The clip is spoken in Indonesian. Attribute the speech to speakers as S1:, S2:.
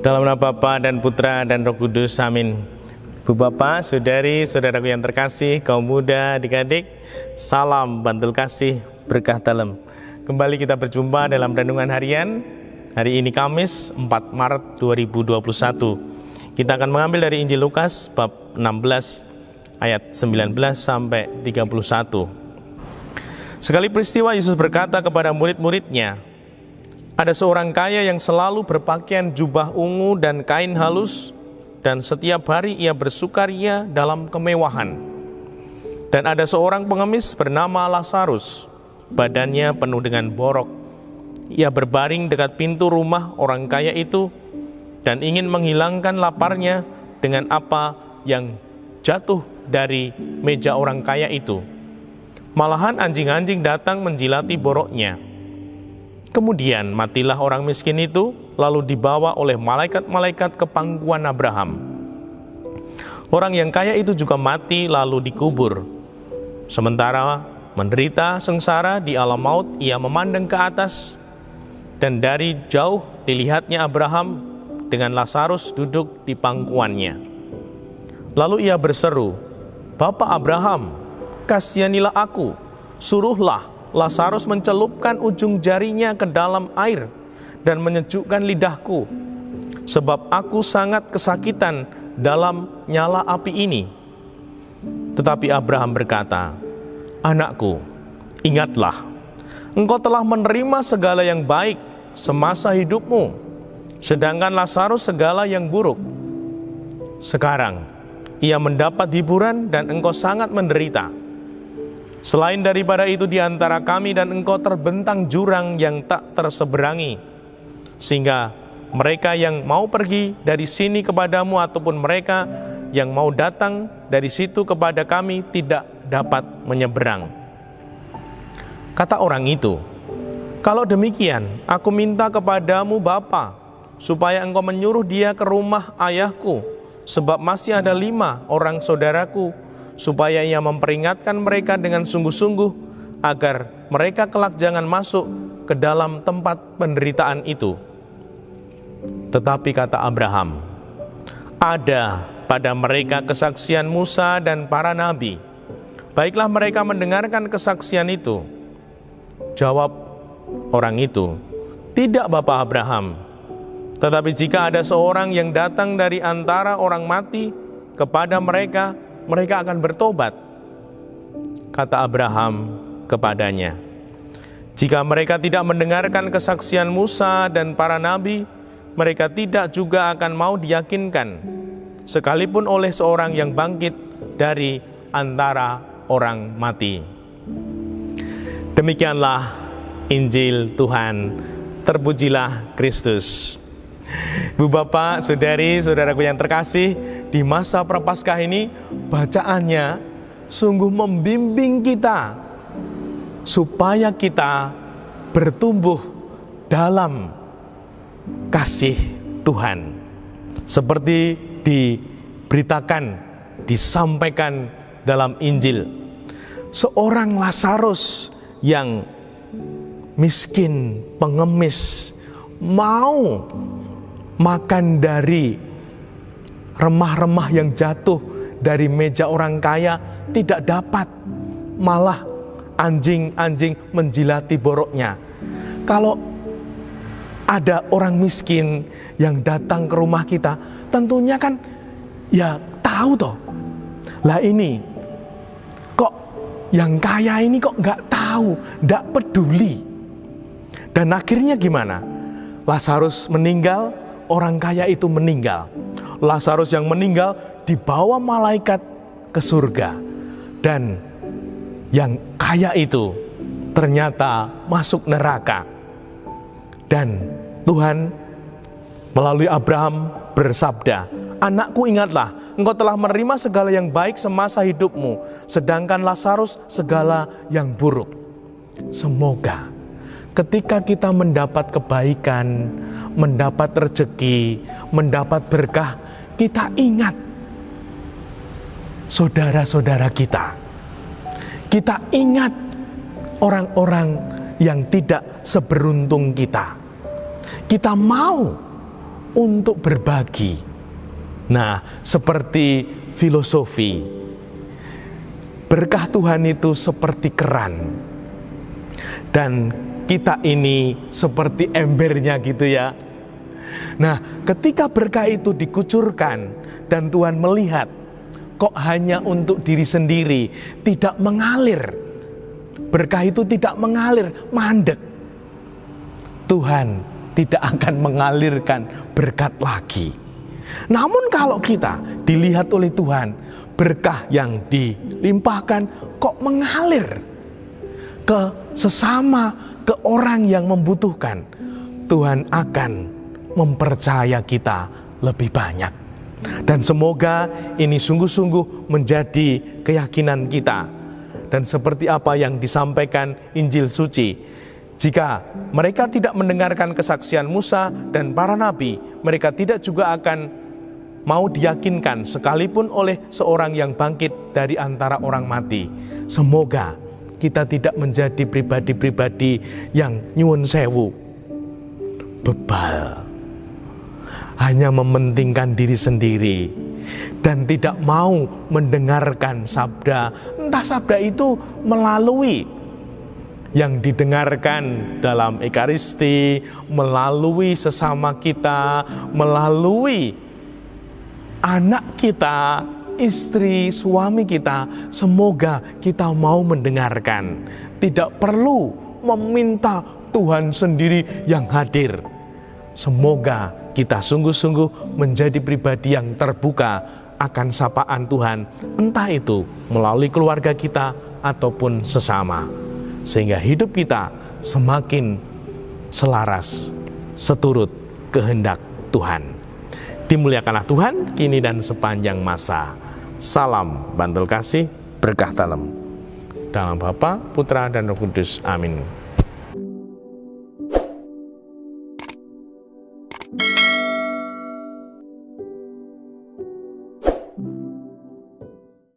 S1: Dalam nama Bapa dan Putra dan Roh Kudus, amin. Bu Bapak, Saudari, Saudaraku yang terkasih, kaum muda, adik-adik, salam bantul kasih, berkah dalam. Kembali kita berjumpa dalam renungan harian. Hari ini Kamis 4 Maret 2021. Kita akan mengambil dari Injil Lukas bab 16 ayat 19 sampai 31. Sekali peristiwa Yesus berkata kepada murid-muridnya, ada seorang kaya yang selalu berpakaian jubah ungu dan kain halus, dan setiap hari ia bersukaria dalam kemewahan. Dan ada seorang pengemis bernama Lazarus, badannya penuh dengan borok. Ia berbaring dekat pintu rumah orang kaya itu, dan ingin menghilangkan laparnya dengan apa yang jatuh dari meja orang kaya itu. Malahan anjing-anjing datang menjilati boroknya. Kemudian matilah orang miskin itu, lalu dibawa oleh malaikat-malaikat ke pangkuan Abraham. Orang yang kaya itu juga mati lalu dikubur. Sementara menderita sengsara di alam maut, ia memandang ke atas, dan dari jauh dilihatnya Abraham dengan Lazarus duduk di pangkuannya. Lalu ia berseru, "Bapa Abraham, kasihanilah aku, suruhlah Lazarus mencelupkan ujung jarinya ke dalam air dan menyejukkan lidahku, sebab aku sangat kesakitan dalam nyala api ini." Tetapi Abraham berkata, "Anakku, ingatlah, engkau telah menerima segala yang baik semasa hidupmu, sedangkan Lazarus segala yang buruk. Sekarang ia mendapat hiburan dan engkau sangat menderita. Selain daripada itu di antara kami dan engkau terbentang jurang yang tak terseberangi, sehingga mereka yang mau pergi dari sini kepadamu ataupun mereka yang mau datang dari situ kepada kami tidak dapat menyeberang." Kata orang itu, "Kalau demikian, aku minta kepadamu Bapa, supaya engkau menyuruh dia ke rumah ayahku, sebab masih ada 5 orang saudaraku, supaya ia memperingatkan mereka dengan sungguh-sungguh, agar mereka kelak jangan masuk ke dalam tempat penderitaan itu." Tetapi kata Abraham, "Ada pada mereka kesaksian Musa dan para nabi. Baiklah mereka mendengarkan kesaksian itu." Jawab orang itu, "Tidak, Bapa Abraham. Tetapi jika ada seorang yang datang dari antara orang mati kepada mereka, mereka akan bertobat." Kata Abraham kepadanya, "Jika mereka tidak mendengarkan kesaksian Musa dan para nabi, mereka tidak juga akan mau diyakinkan, sekalipun oleh seorang yang bangkit dari antara orang mati." Demikianlah Injil Tuhan. Terpujilah Kristus. Bu Bapak, Saudari, Saudaraku yang terkasih, di masa Prapaskah ini bacaannya sungguh membimbing kita supaya kita bertumbuh dalam kasih Tuhan, seperti diberitakan, disampaikan dalam Injil. Seorang Lazarus yang miskin, pengemis, mau makan dari remah-remah yang jatuh dari meja orang kaya, tidak dapat, malah anjing-anjing menjilati boroknya. Kalau ada orang miskin yang datang ke rumah kita, tentunya kan ya tahu toh, lah ini kok yang kaya ini kok nggak tahu, nggak peduli. Dan akhirnya gimana? Lazarus meninggal, orang kaya itu meninggal. Lazarus yang meninggal dibawa malaikat ke surga, dan yang kaya itu ternyata masuk neraka. Dan Tuhan melalui Abraham bersabda, "Anakku, ingatlah, engkau telah menerima segala yang baik semasa hidupmu, sedangkan Lazarus segala yang buruk." Semoga ketika kita mendapat kebaikan, mendapat rezeki, mendapat berkah, kita ingat saudara-saudara kita. Kita ingat orang-orang yang tidak seberuntung kita. Kita mau untuk berbagi. Nah, seperti filosofi, berkah Tuhan itu seperti keran, dan kita ini seperti embernya gitu ya. Nah, ketika berkah itu dikucurkan dan Tuhan melihat kok hanya untuk diri sendiri, tidak mengalir, berkah itu tidak mengalir, mandek, Tuhan tidak akan mengalirkan berkat lagi. Namun kalau kita dilihat oleh Tuhan, berkah yang dilimpahkan kok mengalir ke sesama, ke orang yang membutuhkan, Tuhan akan mempercaya kita lebih banyak. Dan semoga ini sungguh-sungguh menjadi keyakinan kita. Dan seperti apa yang disampaikan Injil suci, jika mereka tidak mendengarkan kesaksian Musa dan para nabi, mereka tidak juga akan mau diyakinkan sekalipun oleh seorang yang bangkit dari antara orang mati. Semoga kita tidak menjadi pribadi-pribadi yang nyuwun sewu, bebal, hanya mementingkan diri sendiri, dan tidak mau mendengarkan sabda. Entah sabda itu melalui yang didengarkan dalam Ekaristi, melalui sesama kita, melalui anak kita, istri, suami kita. Semoga kita mau mendengarkan, tidak perlu meminta Tuhan sendiri yang hadir. Semoga kita sungguh-sungguh menjadi pribadi yang terbuka akan sapaan Tuhan, entah itu melalui keluarga kita ataupun sesama, sehingga hidup kita semakin selaras seturut kehendak Tuhan. Dimuliakanlah Tuhan kini dan sepanjang masa. Salam Bantul Kasih, berkah dalam Bapa, Putra, dan Roh Kudus. Amin.